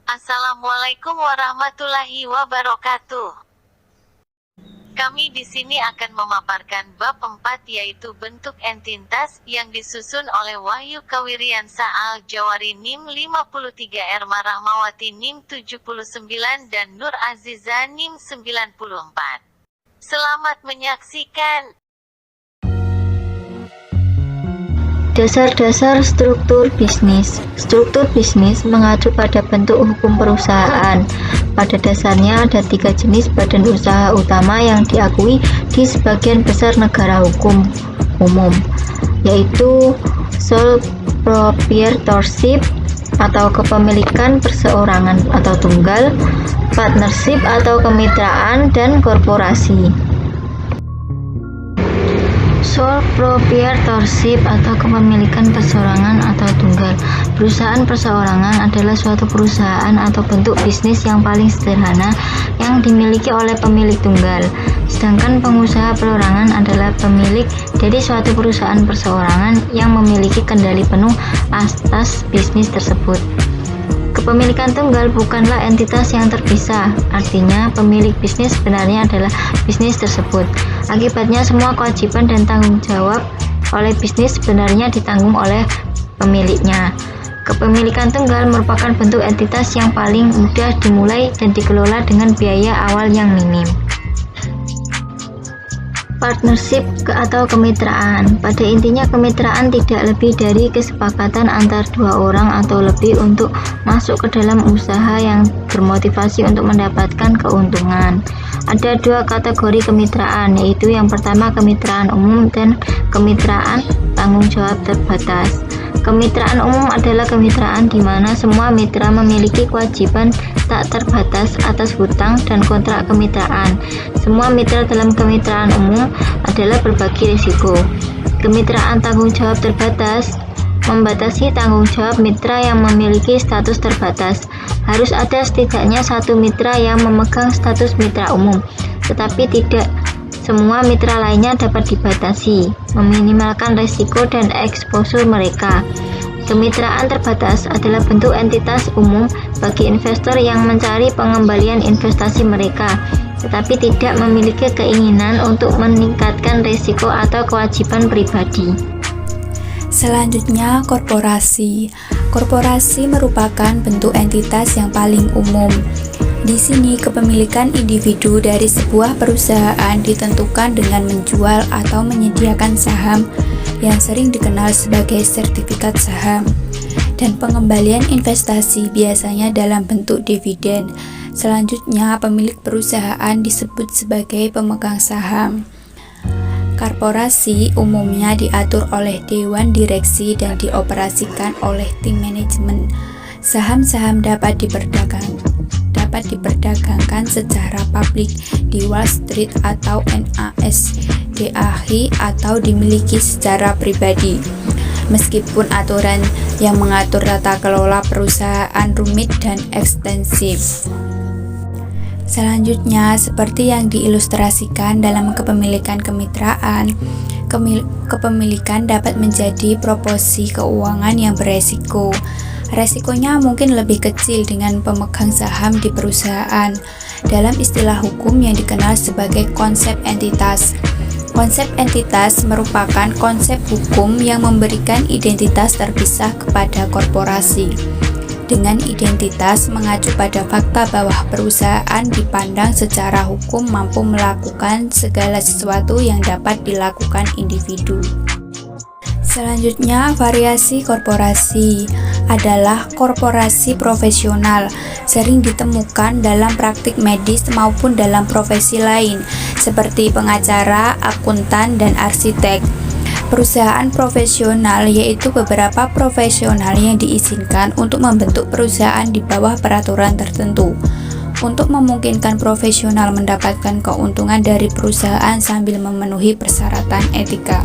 Assalamualaikum warahmatullahi wabarakatuh. Kami di sini akan memaparkan bab 4 yaitu bentuk entitas yang disusun oleh Wahyu Kawiriansa Al-Jawari NIM 53R Rahmawati NIM 79 dan Nur Aziza NIM 94. Selamat menyaksikan. Dasar-dasar struktur bisnis. Struktur bisnis mengacu pada bentuk hukum perusahaan. Pada dasarnya ada 3 jenis badan usaha utama yang diakui di sebagian besar negara hukum umum, yaitu sole proprietorship atau kepemilikan perseorangan atau tunggal, partnership atau kemitraan, dan korporasi. Sole proprietorship atau kepemilikan perseorangan atau tunggal. Perusahaan perseorangan adalah suatu perusahaan atau bentuk bisnis yang paling sederhana yang dimiliki oleh pemilik tunggal. Sedangkan pengusaha perorangan adalah pemilik dari suatu perusahaan perseorangan yang memiliki kendali penuh atas bisnis tersebut. Kepemilikan tunggal bukanlah entitas yang terpisah, artinya pemilik bisnis sebenarnya adalah bisnis tersebut. Akibatnya semua kewajiban dan tanggung jawab oleh bisnis sebenarnya ditanggung oleh pemiliknya. Kepemilikan tunggal merupakan bentuk entitas yang paling mudah dimulai dan dikelola dengan biaya awal yang minim. Partnership atau kemitraan. Pada intinya kemitraan tidak lebih dari kesepakatan antar 2 orang atau lebih untuk masuk ke dalam usaha yang bermotivasi untuk mendapatkan keuntungan. Ada 2 kategori kemitraan, yaitu yang pertama kemitraan umum dan kemitraan tanggung jawab terbatas. Kemitraan umum adalah kemitraan di mana semua mitra memiliki kewajiban tak terbatas atas hutang dan kontrak kemitraan. Semua mitra dalam kemitraan umum adalah berbagi risiko. Kemitraan tanggung jawab terbatas membatasi tanggung jawab mitra yang memiliki status terbatas. Harus ada setidaknya 1 mitra yang memegang status mitra umum, tetapi tidak semua mitra lainnya dapat dibatasi, meminimalkan risiko dan eksposur mereka. Kemitraan terbatas adalah bentuk entitas umum bagi investor yang mencari pengembalian investasi mereka, tetapi tidak memiliki keinginan untuk meningkatkan risiko atau kewajiban pribadi. Selanjutnya, korporasi. Korporasi merupakan bentuk entitas yang paling umum. Di sini, kepemilikan individu dari sebuah perusahaan ditentukan dengan menjual atau menyediakan saham yang sering dikenal sebagai sertifikat saham, dan pengembalian investasi biasanya dalam bentuk dividen. Selanjutnya, pemilik perusahaan disebut sebagai pemegang saham. Korporasi umumnya diatur oleh dewan direksi dan dioperasikan oleh tim manajemen. Saham-saham dapat diperdagangkan secara publik di Wall Street atau NASDAQ atau dimiliki secara pribadi. Meskipun aturan yang mengatur tata kelola perusahaan rumit dan ekstensif. Selanjutnya, seperti yang diilustrasikan dalam kepemilikan kemitraan, kepemilikan dapat menjadi proporsi keuangan yang beresiko. Resikonya mungkin lebih kecil dengan pemegang saham di perusahaan. Dalam istilah hukum yang dikenal sebagai konsep entitas. Konsep entitas merupakan konsep hukum yang memberikan identitas terpisah kepada korporasi. Dengan identitas mengacu pada fakta bahwa perusahaan dipandang secara hukum mampu melakukan segala sesuatu yang dapat dilakukan individu. Selanjutnya, variasi korporasi adalah korporasi profesional, sering ditemukan dalam praktik medis maupun dalam profesi lain, seperti pengacara, akuntan, dan arsitek. Perusahaan profesional yaitu beberapa profesional yang diizinkan untuk membentuk perusahaan di bawah peraturan tertentu, untuk memungkinkan profesional mendapatkan keuntungan dari perusahaan sambil memenuhi persyaratan etika.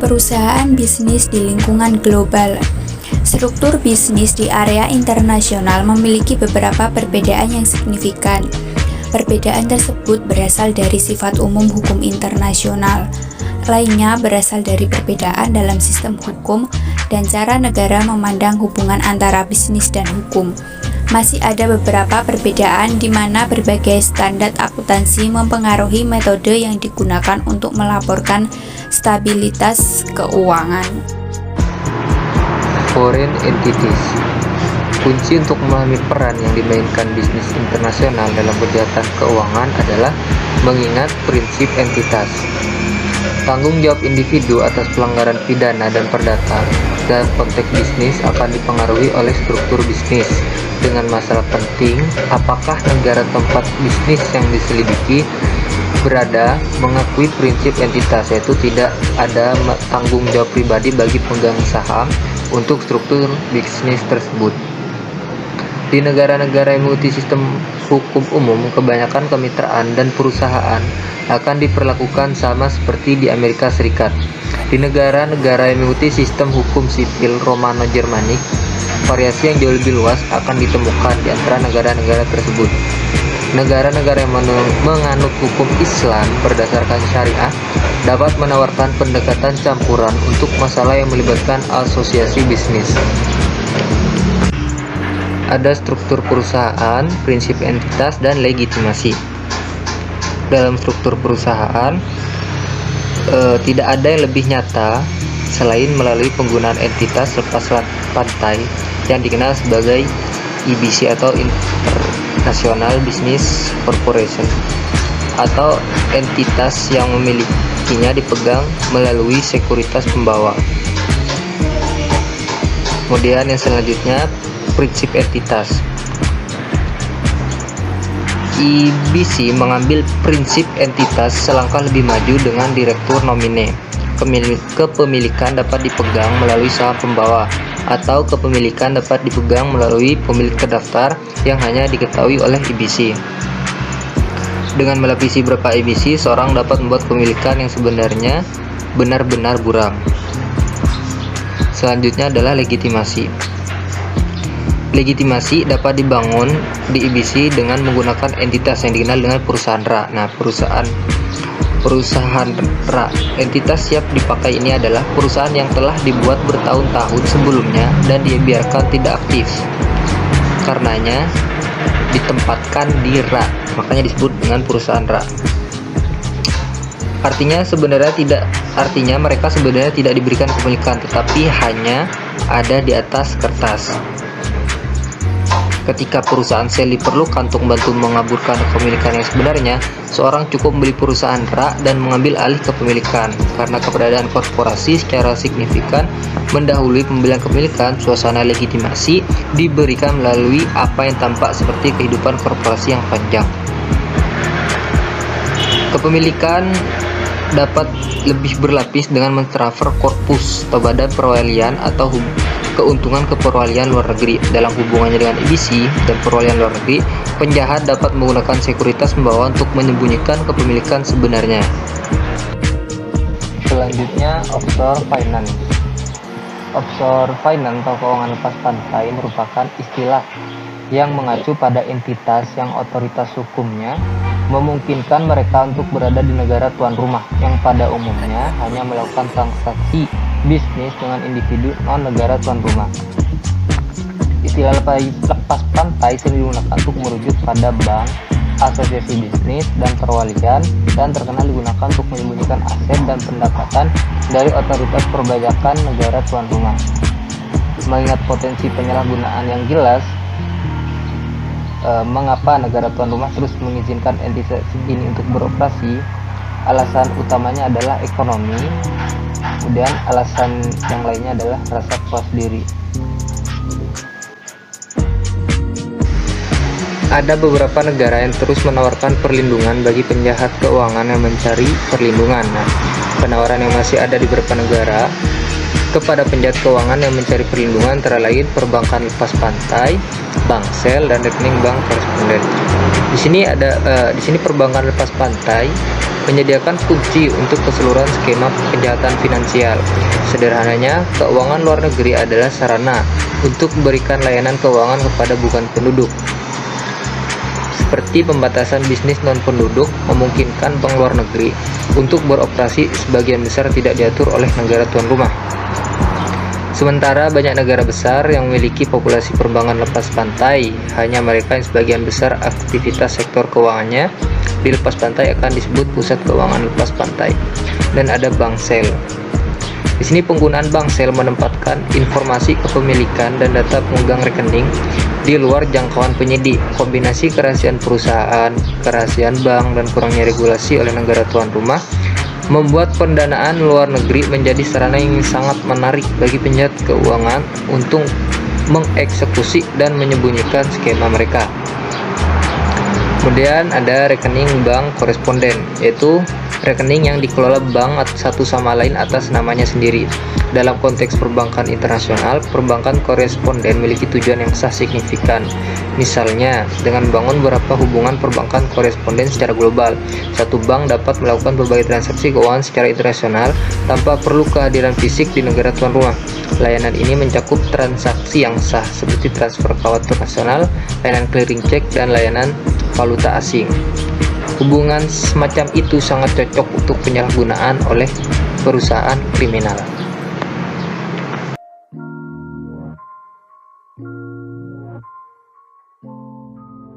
Perusahaan bisnis di lingkungan global. Struktur bisnis di area internasional memiliki beberapa perbedaan yang signifikan. Perbedaan tersebut berasal dari sifat umum hukum internasional. Lainnya berasal dari perbedaan dalam sistem hukum dan cara negara memandang hubungan antara bisnis dan hukum. Masih ada beberapa perbedaan di mana berbagai standar akuntansi mempengaruhi metode yang digunakan untuk melaporkan stabilitas keuangan. Foreign entities. Kunci untuk memahami peran yang dimainkan bisnis internasional dalam kejahatan keuangan adalah mengingat prinsip entitas. Tanggung jawab individu atas pelanggaran pidana dan perdata dalam konteks bisnis akan dipengaruhi oleh struktur bisnis. Dengan masalah penting, apakah negara tempat bisnis yang diselidiki berada mengakui prinsip entitas, yaitu tidak ada tanggung jawab pribadi bagi pemegang saham untuk struktur bisnis tersebut. Di negara-negara yang mengikuti sistem hukum umum, kebanyakan kemitraan dan perusahaan akan diperlakukan sama seperti di Amerika Serikat. Di negara-negara yang mengikuti sistem hukum sipil Romano-Jermanik, variasi yang jauh lebih luas akan ditemukan di antara negara-negara tersebut. Negara-negara yang menganut hukum Islam berdasarkan syariah dapat menawarkan pendekatan campuran untuk masalah yang melibatkan asosiasi bisnis. Ada struktur perusahaan, prinsip entitas, dan legitimasi. Dalam struktur perusahaan, tidak ada yang lebih nyata selain melalui penggunaan entitas lepas pantai yang dikenal sebagai IBC atau International Business Corporation, atau entitas yang memilikinya dipegang melalui sekuritas pembawa. Kemudian yang selanjutnya, prinsip entitas. IBC mengambil prinsip entitas selangkah lebih maju dengan direktur nomine. Kepemilikan dapat dipegang melalui saham pembawa, atau kepemilikan dapat dipegang melalui pemilik terdaftar yang hanya diketahui oleh IBC. Dengan melapisi beberapa IBC, seorang dapat membuat kepemilikan yang sebenarnya benar-benar buram. Selanjutnya adalah legitimasi. Legitimasi dapat dibangun di IBC dengan menggunakan entitas yang dikenal dengan perusahaan RA. Nah, perusahaan RA, entitas siap dipakai ini adalah perusahaan yang telah dibuat bertahun-tahun sebelumnya dan dibiarkan tidak aktif. Karenanya ditempatkan di RA, makanya disebut dengan perusahaan RA. Artinya mereka sebenarnya tidak diberikan kepemilikan, tetapi hanya ada di atas kertas. Ketika perusahaan sel diperlukan untuk membantu mengaburkan kepemilikan yang sebenarnya, seorang cukup membeli perusahaan RA dan mengambil alih kepemilikan. Karena keberadaan korporasi secara signifikan mendahului pembelian kepemilikan, suasana legitimasi diberikan melalui apa yang tampak seperti kehidupan korporasi yang panjang. Kepemilikan dapat lebih berlapis dengan mentransfer korpus atau badan perwalian atau keuntungan ke perwalian luar negeri. Dalam hubungannya dengan IBC dan perwalian luar negeri, penjahat dapat menggunakan sekuritas pembawa untuk menyembunyikan kepemilikan sebenarnya. Selanjutnya, offshore finance. Offshore finance atau keuangan lepas pantai merupakan istilah yang mengacu pada entitas yang otoritas hukumnya memungkinkan mereka untuk berada di negara tuan rumah yang pada umumnya hanya melakukan transaksi bisnis dengan individu non-negara tuan rumah. Istilah lepas pantai sering digunakan untuk merujuk pada bank, asosiasi bisnis, dan perwalian, dan terkenal digunakan untuk menyembunyikan aset dan pendapatan dari otoritas perpajakan negara tuan rumah. Mengingat potensi penyalahgunaan yang jelas, mengapa negara tuan rumah terus mengizinkan entitas ini untuk beroperasi? Alasan utamanya adalah ekonomi, kemudian alasan yang lainnya adalah rasa puas diri. Ada beberapa negara yang terus menawarkan perlindungan bagi penjahat keuangan yang mencari perlindungan. Nah, penawaran yang masih ada di beberapa negara kepada penjahat keuangan yang mencari perlindungan antara lain perbankan lepas pantai, bank sel, dan rekening bank koresponden. Di sini perbankan lepas pantai menyediakan kunci untuk keseluruhan skema kejahatan finansial. Sederhananya, keuangan luar negeri adalah sarana untuk memberikan layanan keuangan kepada bukan penduduk. seperti pembatasan bisnis non-penduduk, memungkinkan bank luar negeri untuk beroperasi sebagian besar tidak diatur oleh negara tuan rumah. Sementara banyak negara besar yang memiliki populasi perbankan lepas pantai, hanya mereka yang sebagian besar aktivitas sektor keuangannya di lepas pantai akan disebut pusat keuangan lepas pantai, dan ada bank sel. Di sini penggunaan bank sel menempatkan informasi kepemilikan dan data pemegang rekening di luar jangkauan penyidik. Kombinasi kerahasiaan perusahaan, kerahasiaan bank, dan kurangnya regulasi oleh negara tuan rumah membuat pendanaan luar negeri menjadi sarana yang sangat menarik bagi penjahat keuangan untuk mengeksekusi dan menyembunyikan skema mereka. Kemudian ada rekening bank koresponden, yaitu rekening yang dikelola bank satu sama lain atas namanya sendiri. Dalam konteks perbankan internasional, perbankan koresponden memiliki tujuan yang sah signifikan. Misalnya, dengan membangun beberapa hubungan perbankan koresponden secara global, satu bank dapat melakukan berbagai transaksi keuangan secara internasional tanpa perlu kehadiran fisik di negara tuan rumah. Layanan ini mencakup transaksi yang sah seperti transfer keuangan internasional, layanan clearing check, dan layanan valuta asing. Hubungan semacam itu sangat cocok untuk penyalahgunaan oleh perusahaan kriminal.